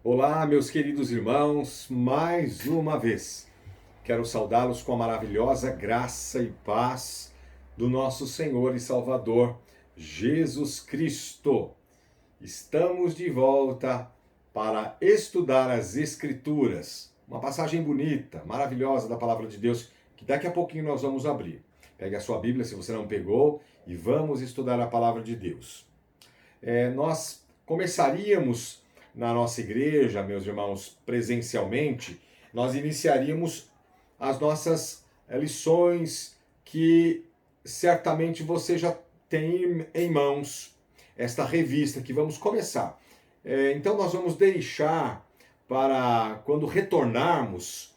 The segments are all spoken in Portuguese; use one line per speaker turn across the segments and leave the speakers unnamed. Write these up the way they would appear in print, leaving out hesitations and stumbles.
Olá, meus queridos irmãos, mais uma vez. Quero saudá-los com a maravilhosa graça e paz do nosso Senhor e Salvador, Jesus Cristo. Estamos de volta para estudar as Escrituras. Uma passagem bonita, maravilhosa da Palavra de Deus, que daqui a pouquinho nós vamos abrir. Pegue a sua Bíblia, se você não pegou, e vamos estudar a Palavra de Deus. Nós começaríamos na nossa igreja, meus irmãos, presencialmente, nós iniciaríamos as nossas lições que certamente você já tem em mãos, esta revista que vamos começar. Então nós vamos deixar para quando retornarmos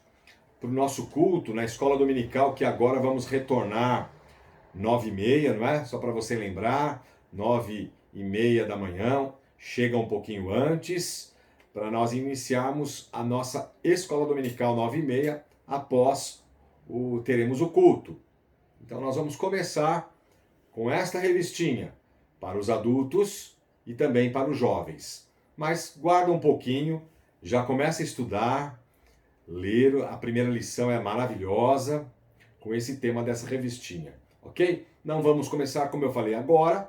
para o nosso culto na escola dominical, que agora vamos retornar 9h30, não é? Só para você lembrar, 9h30 da manhã, chega um pouquinho antes, para nós iniciarmos a nossa escola dominical 9h30, após teremos o culto. Então nós vamos começar com esta revistinha, para os adultos e também para os jovens. Mas guarda um pouquinho, já começa a estudar, ler, a primeira lição é maravilhosa, com esse tema dessa revistinha. Ok? Não vamos começar, como eu falei agora,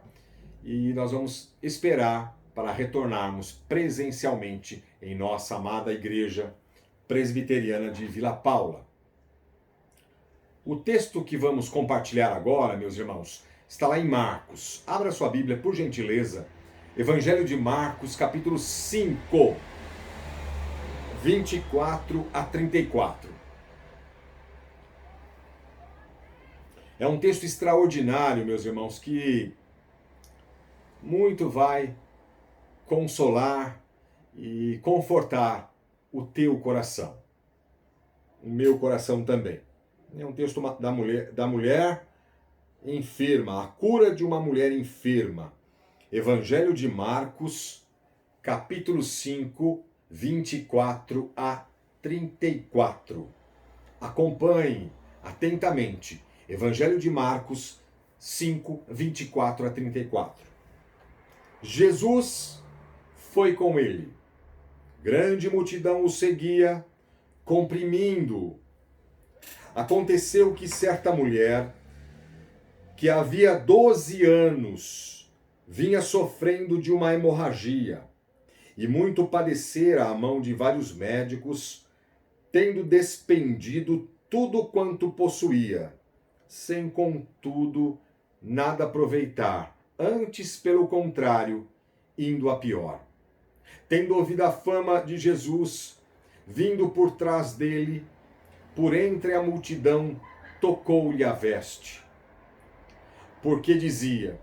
e nós vamos esperar para retornarmos presencialmente em nossa amada Igreja Presbiteriana de Vila Paula. O texto que vamos compartilhar agora, meus irmãos, está lá em Marcos. Abra sua Bíblia, por gentileza. Evangelho de Marcos, capítulo 5, 24 a 34. É um texto extraordinário, meus irmãos, que muito vai consolar e confortar o teu coração. O meu coração também. É um texto da mulher enferma, a cura de uma mulher enferma. Evangelho de Marcos, capítulo 5, 24 a 34. Acompanhe atentamente. Evangelho de Marcos 5, 24 a 34. Jesus foi com ele. Grande multidão o seguia, comprimindo-o. Aconteceu que certa mulher, que havia 12 anos, vinha sofrendo de uma hemorragia, e muito padecera à mão de vários médicos, tendo despendido tudo quanto possuía, sem contudo nada aproveitar, antes pelo contrário, indo a pior. Tendo ouvido a fama de Jesus, vindo por trás dele, por entre a multidão, tocou-lhe a veste. Porque dizia: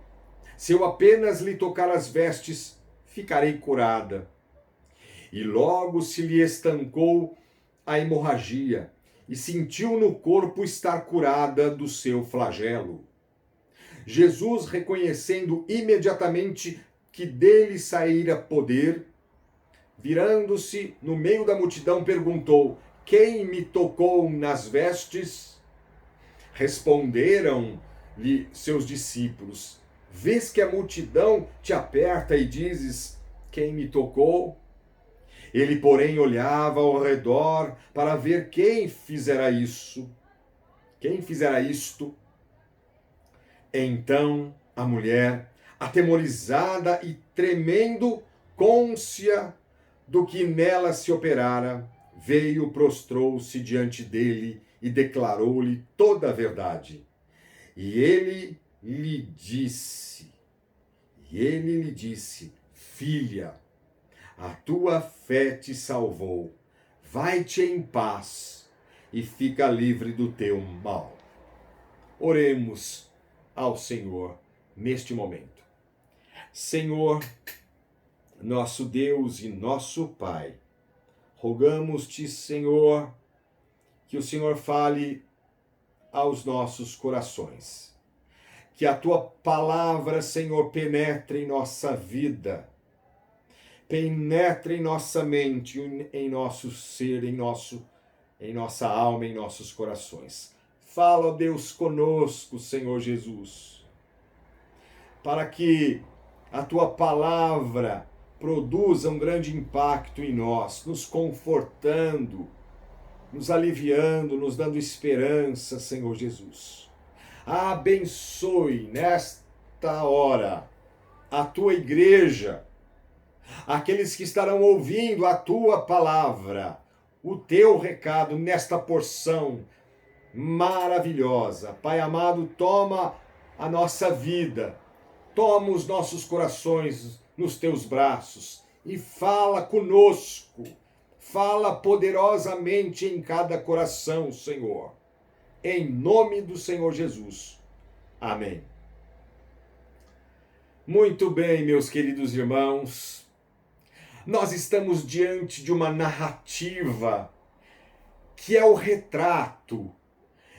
se eu apenas lhe tocar as vestes, ficarei curada. E logo se lhe estancou a hemorragia, e sentiu no corpo estar curada do seu flagelo. Jesus, reconhecendo imediatamente que dele saíra poder, virando-se no meio da multidão, perguntou: quem me tocou nas vestes? Responderam-lhe seus discípulos: vês que a multidão te aperta e dizes: quem me tocou? Ele, porém, olhava ao redor para ver quem fizera isso. Quem fizera isto? Então a mulher, atemorizada e tremendo, cônscia do que nela se operara, veio, prostrou-se diante dele e declarou-lhe toda a verdade. E ele lhe disse, filha, a tua fé te salvou, vai-te em paz e fica livre do teu mal. Oremos ao Senhor neste momento. Senhor, nosso Deus e nosso Pai, rogamos-te, Senhor, que o Senhor fale aos nossos corações. Que a tua palavra, Senhor, penetre em nossa vida, penetre em nossa mente, em nosso ser, em nossa alma, em nossos corações. Fala, Deus, conosco, Senhor Jesus, para que a tua palavra produza um grande impacto em nós, nos confortando, nos aliviando, nos dando esperança, Senhor Jesus. Abençoe nesta hora a tua igreja, aqueles que estarão ouvindo a tua palavra, o teu recado nesta porção maravilhosa. Pai amado, toma a nossa vida, toma os nossos corações nos teus braços e fala conosco, fala poderosamente em cada coração, Senhor. Em nome do Senhor Jesus. Amém. Muito bem, meus queridos irmãos, nós estamos diante de uma narrativa que é o retrato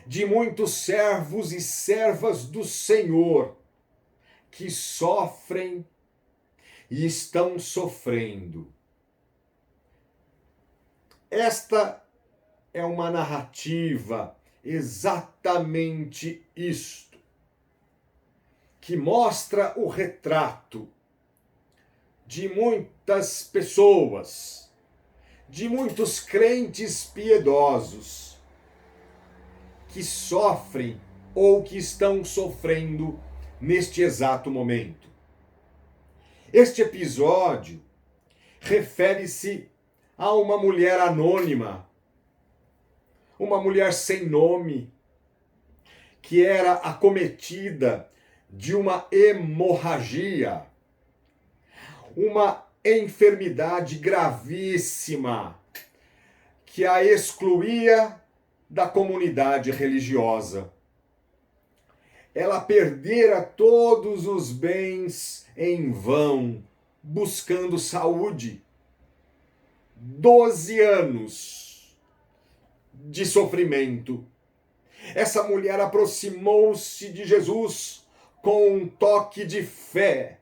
de muitos servos e servas do Senhor que sofrem e estão sofrendo. Esta é uma narrativa exatamente isto, que mostra o retrato de muitas pessoas, de muitos crentes piedosos que sofrem ou que estão sofrendo neste exato momento. Este episódio refere-se a uma mulher anônima, uma mulher sem nome, que era acometida de uma hemorragia, uma enfermidade gravíssima que a excluía da comunidade religiosa. Ela perdera todos os bens em vão, buscando saúde. 12 anos de sofrimento. Essa mulher aproximou-se de Jesus com um toque de fé,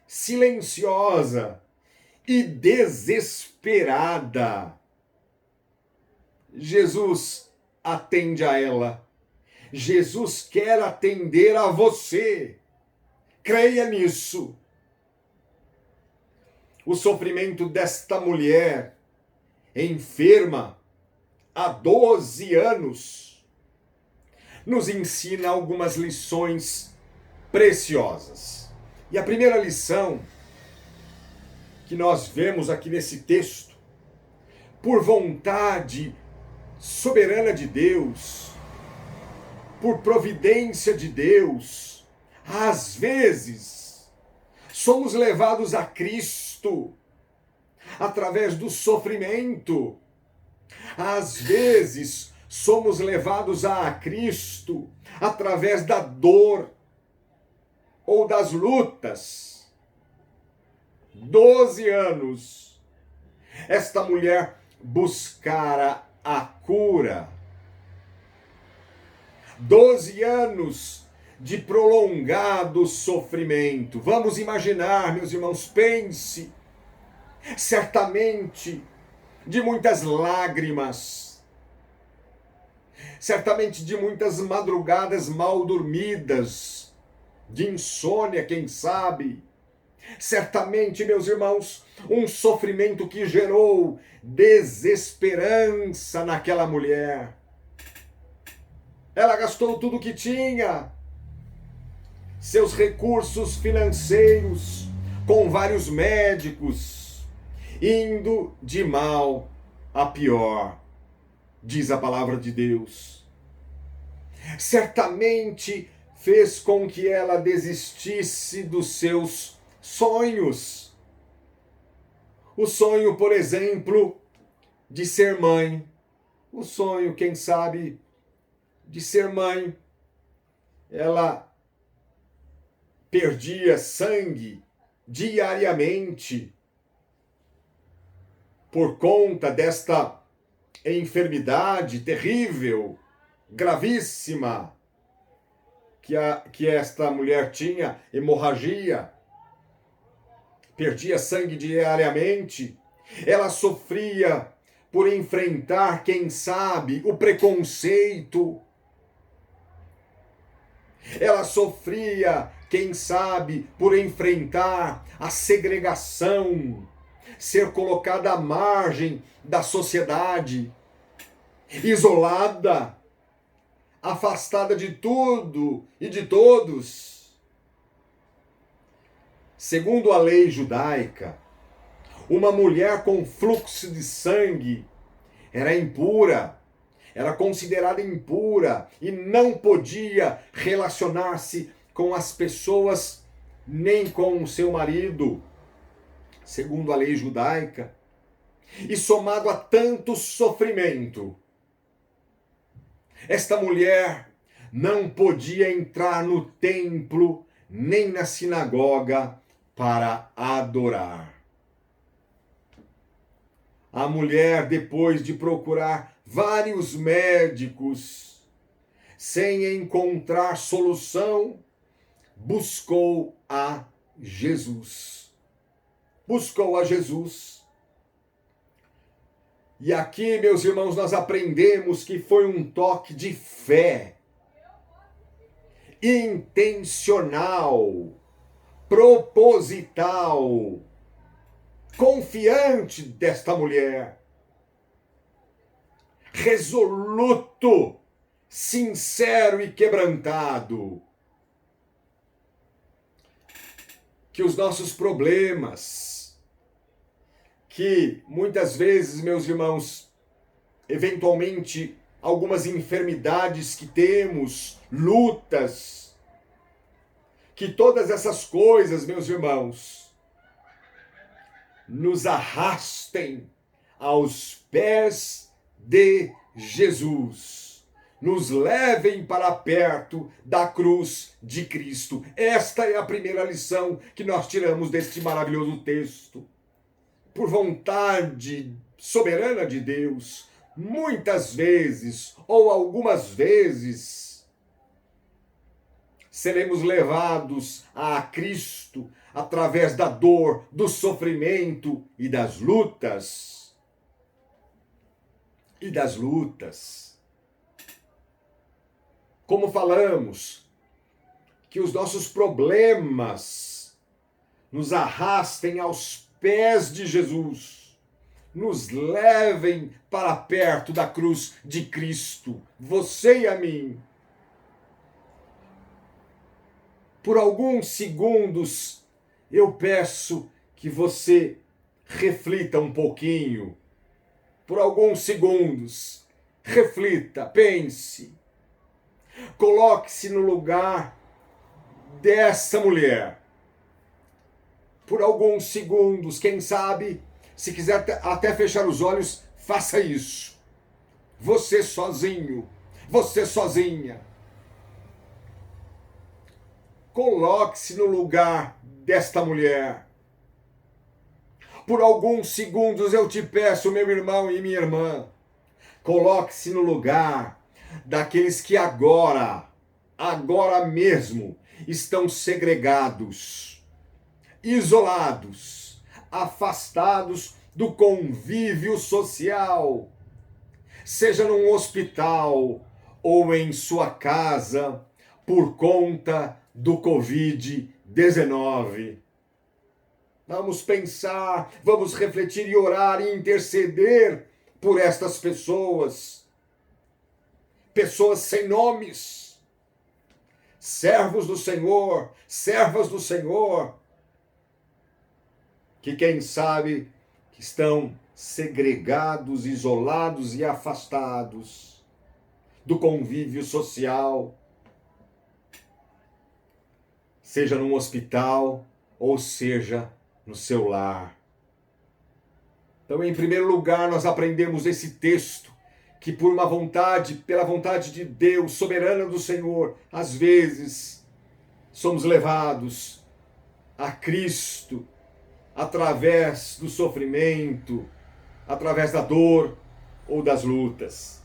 silenciosa e desesperada. Jesus atende a ela. Jesus quer atender a você. Creia nisso. O sofrimento desta mulher, enferma há 12 anos, nos ensina algumas lições preciosas. E a primeira lição que nós vemos aqui nesse texto, por vontade soberana de Deus, por providência de Deus, às vezes somos levados a Cristo através do sofrimento. Às vezes somos levados a Cristo através da dor ou das lutas. 12 anos esta mulher buscara a cura. 12 anos de prolongado sofrimento. Vamos imaginar, meus irmãos, pense, certamente de muitas lágrimas, certamente de muitas madrugadas mal dormidas, de insônia, quem sabe. Certamente, meus irmãos, um sofrimento que gerou desesperança naquela mulher. Ela gastou tudo o que tinha, seus recursos financeiros, com vários médicos, indo de mal a pior, diz a palavra de Deus. Certamente fez com que ela desistisse dos seus sonhos. O sonho, por exemplo, de ser mãe. O sonho, quem sabe, de ser mãe. Ela perdia sangue diariamente por conta desta enfermidade terrível, gravíssima, que esta mulher tinha, hemorragia. Perdia sangue diariamente. Ela sofria por enfrentar, quem sabe, o preconceito. Ela sofria, quem sabe por enfrentar a segregação, ser colocada à margem da sociedade, isolada, afastada de tudo e de todos. Segundo a lei judaica, uma mulher com fluxo de sangue era impura, era considerada impura e não podia relacionar-se com as pessoas nem com o seu marido, segundo a lei judaica. E somado a tanto sofrimento, esta mulher não podia entrar no templo nem na sinagoga para adorar. A mulher, depois de procurar vários médicos, sem encontrar solução, buscou a Jesus. Buscou a Jesus. E aqui, meus irmãos, nós aprendemos que foi um toque de fé, intencional, proposital, confiante desta mulher, resoluto, sincero e quebrantado. Que os nossos problemas, que muitas vezes, meus irmãos, eventualmente algumas enfermidades que temos, lutas, que todas essas coisas, meus irmãos, nos arrastem aos pés de Jesus, nos levem para perto da cruz de Cristo. Esta é a primeira lição que nós tiramos deste maravilhoso texto. Por vontade soberana de Deus, muitas vezes ou algumas vezes, seremos levados a Cristo através da dor, do sofrimento e das lutas. Como falamos, que os nossos problemas nos arrastem aos pés de Jesus, nos levem para perto da cruz de Cristo, você e a mim. Por alguns segundos, eu peço que você reflita um pouquinho. Por alguns segundos, reflita, pense. Coloque-se no lugar dessa mulher. Por alguns segundos, quem sabe, se quiser até fechar os olhos, faça isso. Você sozinho, você sozinha. Coloque-se no lugar desta mulher. Por alguns segundos eu te peço, meu irmão e minha irmã, coloque-se no lugar daqueles que agora mesmo, estão segregados, isolados, afastados do convívio social, seja num hospital ou em sua casa, por conta do Covid-19. Vamos pensar, vamos refletir e orar e interceder por estas pessoas. Pessoas sem nomes, servos do Senhor, servas do Senhor, que quem sabe que estão segregados, isolados e afastados do convívio social, seja num hospital ou seja no seu lar. Então, em primeiro lugar, nós aprendemos esse texto que pela vontade de Deus, soberana do Senhor, às vezes somos levados a Cristo através do sofrimento, através da dor ou das lutas.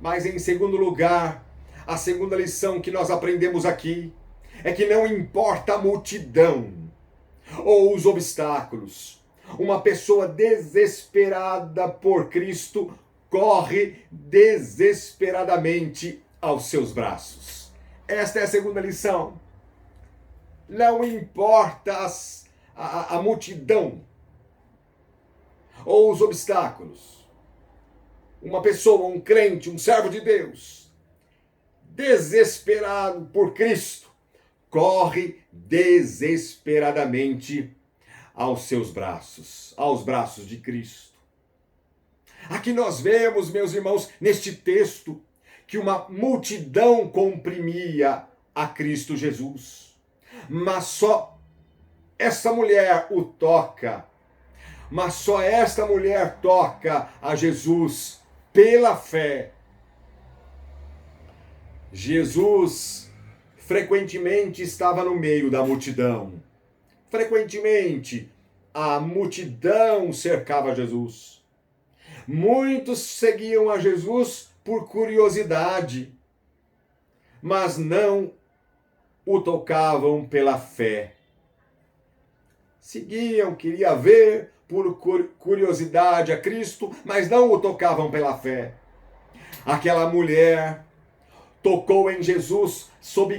Mas, em segundo lugar, a segunda lição que nós aprendemos aqui é que não importa a multidão ou os obstáculos, uma pessoa desesperada por Cristo corre desesperadamente aos seus braços. Esta é a segunda lição. Não importa a multidão ou os obstáculos. Uma pessoa, um crente, um servo de Deus, desesperado por Cristo, corre desesperadamente aos braços de Cristo. Aqui nós vemos, meus irmãos, neste texto, que uma multidão comprimia a Cristo Jesus. Mas só essa mulher o toca. Mas só esta mulher toca a Jesus pela fé. Jesus frequentemente estava no meio da multidão. Frequentemente a multidão cercava Jesus. Muitos seguiam a Jesus por curiosidade, mas não o tocavam pela fé. Seguiam, queria ver por curiosidade a Cristo, mas não o tocavam pela fé. Aquela mulher tocou em Jesus sob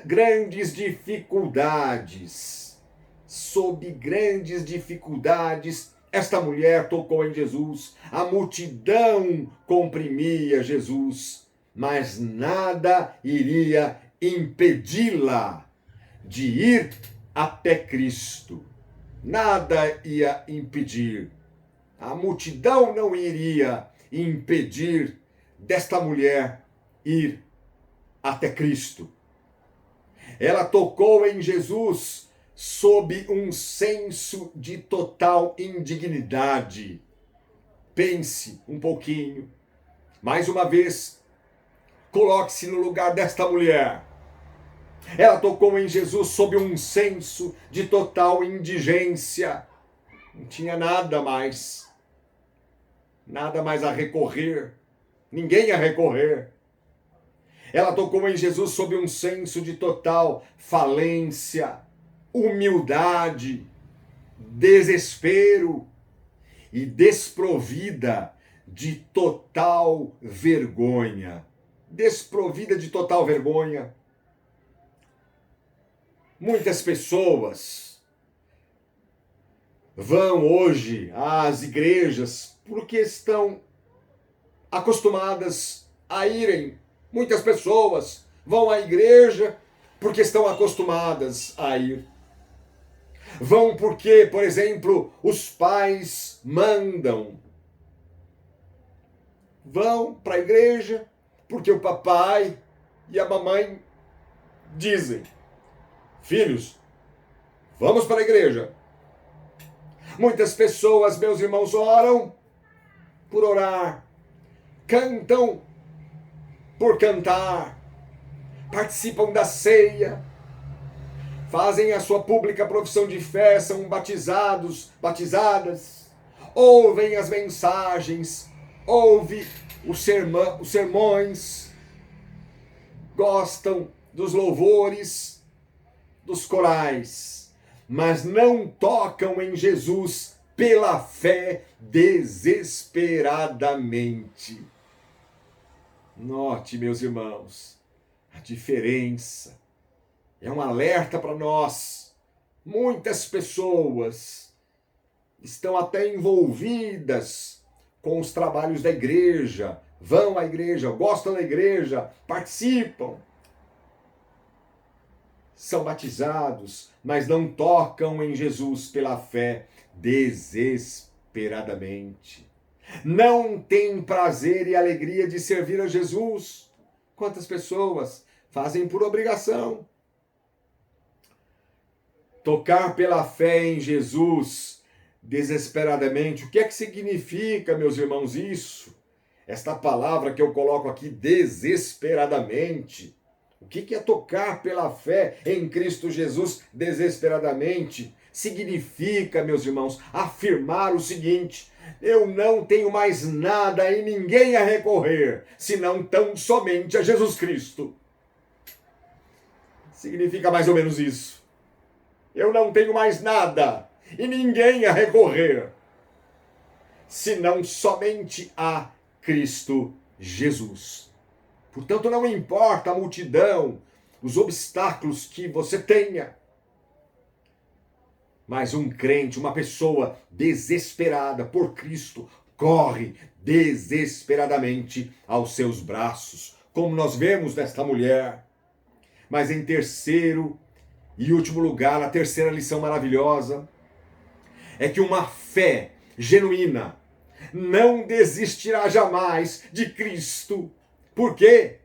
grandes dificuldades. Sob grandes dificuldades, esta mulher tocou em Jesus. A multidão comprimia Jesus, mas nada iria impedi-la de ir até Cristo. Nada ia impedir. A multidão não iria impedir desta mulher ir até Cristo. Ela tocou em Jesus sob um senso de total indignidade. Pense um pouquinho. Mais uma vez, coloque-se no lugar desta mulher. Ela tocou em Jesus sob um senso de total indigência. Não tinha nada mais a recorrer. Ninguém a recorrer. Ela tocou em Jesus sob um senso de total falência, humildade, desespero e desprovida de total vergonha. Desprovida de total vergonha. Muitas pessoas vão hoje às igrejas porque estão acostumadas a irem. Muitas pessoas vão à igreja porque estão acostumadas a ir. Vão porque, por exemplo, os pais mandam. Vão para a igreja porque o papai e a mamãe dizem: filhos, vamos para a igreja. Muitas pessoas, meus irmãos, oram por orar, cantam por cantar, participam da ceia, fazem a sua pública profissão de fé, são batizadas, ouvem as mensagens, ouvem os sermões, gostam dos louvores, dos corais, mas não tocam em Jesus pela fé desesperadamente. Note, meus irmãos, a diferença é um alerta para nós. Muitas pessoas estão até envolvidas com os trabalhos da igreja, vão à igreja, gostam da igreja, participam, são batizados, mas não tocam em Jesus pela fé desesperadamente. Não tem prazer e alegria de servir a Jesus. Quantas pessoas fazem por obrigação? Tocar pela fé em Jesus desesperadamente. O que é que significa, meus irmãos, isso? Esta palavra que eu coloco aqui, desesperadamente. O que é tocar pela fé em Cristo Jesus desesperadamente? Significa, meus irmãos, afirmar o seguinte: eu não tenho mais nada e ninguém a recorrer, senão tão somente a Jesus Cristo. Significa mais ou menos isso. Eu não tenho mais nada e ninguém a recorrer, senão somente a Cristo Jesus. Portanto, não importa a multidão, os obstáculos que você tenha, Mas um crente, uma pessoa desesperada por Cristo, corre desesperadamente aos seus braços, como nós vemos nesta mulher. Mas em terceiro e último lugar, a terceira lição maravilhosa é que uma fé genuína não desistirá jamais de Cristo. Por quê?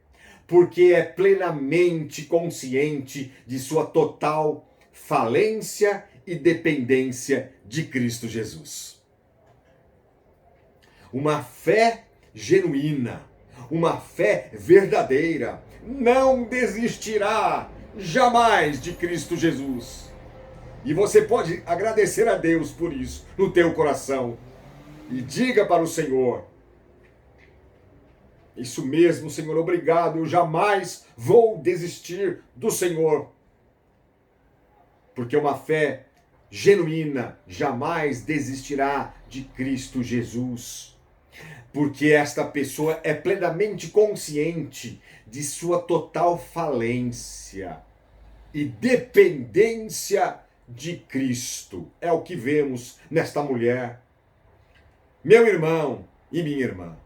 Porque é plenamente consciente de sua total falência e dependência de Cristo Jesus. Uma fé genuína, uma fé verdadeira, não desistirá jamais de Cristo Jesus. E você pode agradecer a Deus por isso no teu coração. E diga para o Senhor: isso mesmo, Senhor, obrigado, eu jamais vou desistir do Senhor. Porque uma fé genuína jamais desistirá de Cristo Jesus. Porque esta pessoa é plenamente consciente de sua total falência e dependência de Cristo. É o que vemos nesta mulher. Meu irmão e minha irmã,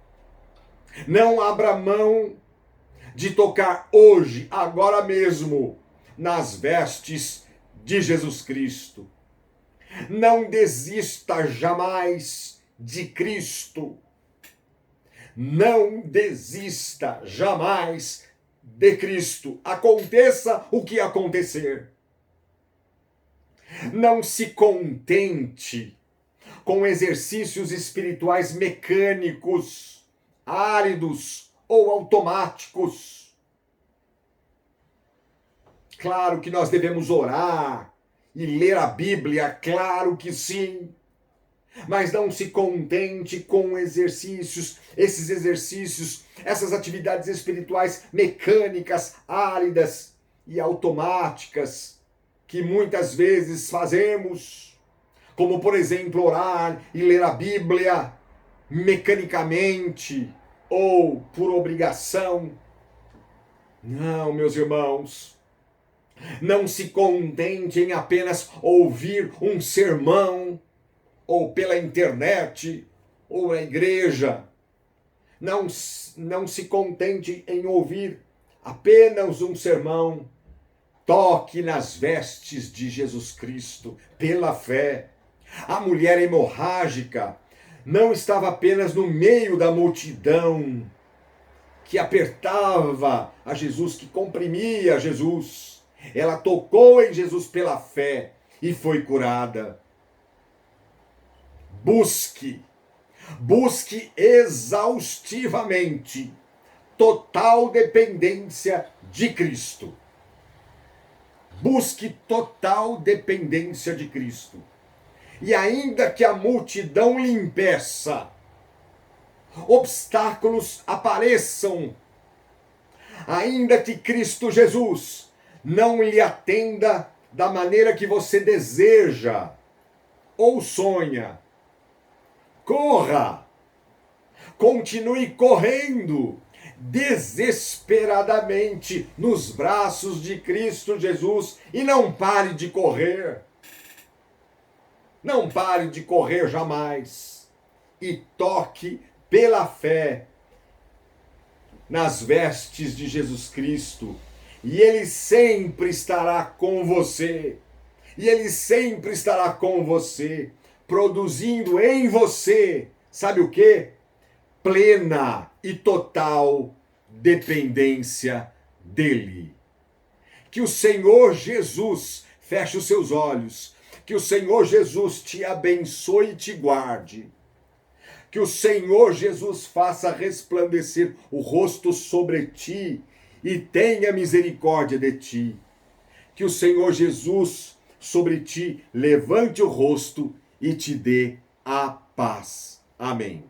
não abra mão de tocar hoje, agora mesmo, nas vestes de Jesus Cristo. Não desista jamais de Cristo. Não desista jamais de Cristo. Aconteça o que acontecer. Não se contente com exercícios espirituais mecânicos, áridos ou automáticos. Claro que nós devemos orar e ler a Bíblia, claro que sim. Mas não se contente com exercícios, essas atividades espirituais mecânicas, áridas e automáticas que muitas vezes fazemos, como por exemplo orar e ler a Bíblia mecanicamente ou por obrigação. Não, meus irmãos, não se contente em apenas ouvir um sermão ou pela internet, ou na igreja. Não se contente em ouvir apenas um sermão. Toque nas vestes de Jesus Cristo, pela fé. A mulher hemorrágica não estava apenas no meio da multidão que apertava a Jesus, que comprimia Jesus. Ela tocou em Jesus pela fé e foi curada. Busque exaustivamente total dependência de Cristo. Busque total dependência de Cristo. E ainda que a multidão lhe impeça, obstáculos apareçam, ainda que Cristo Jesus não lhe atenda da maneira que você deseja ou sonha, corra, continue correndo desesperadamente nos braços de Cristo Jesus e não pare de correr. Não pare de correr jamais. E toque pela fé nas vestes de Jesus Cristo. E Ele sempre estará com você. E Ele sempre estará com você, produzindo em você, sabe o quê? Plena e total dependência dEle. Que o Senhor Jesus feche os seus olhos, que o Senhor Jesus te abençoe e te guarde, que o Senhor Jesus faça resplandecer o rosto sobre ti e tenha misericórdia de ti, que o Senhor Jesus sobre ti levante o rosto e te dê a paz. Amém.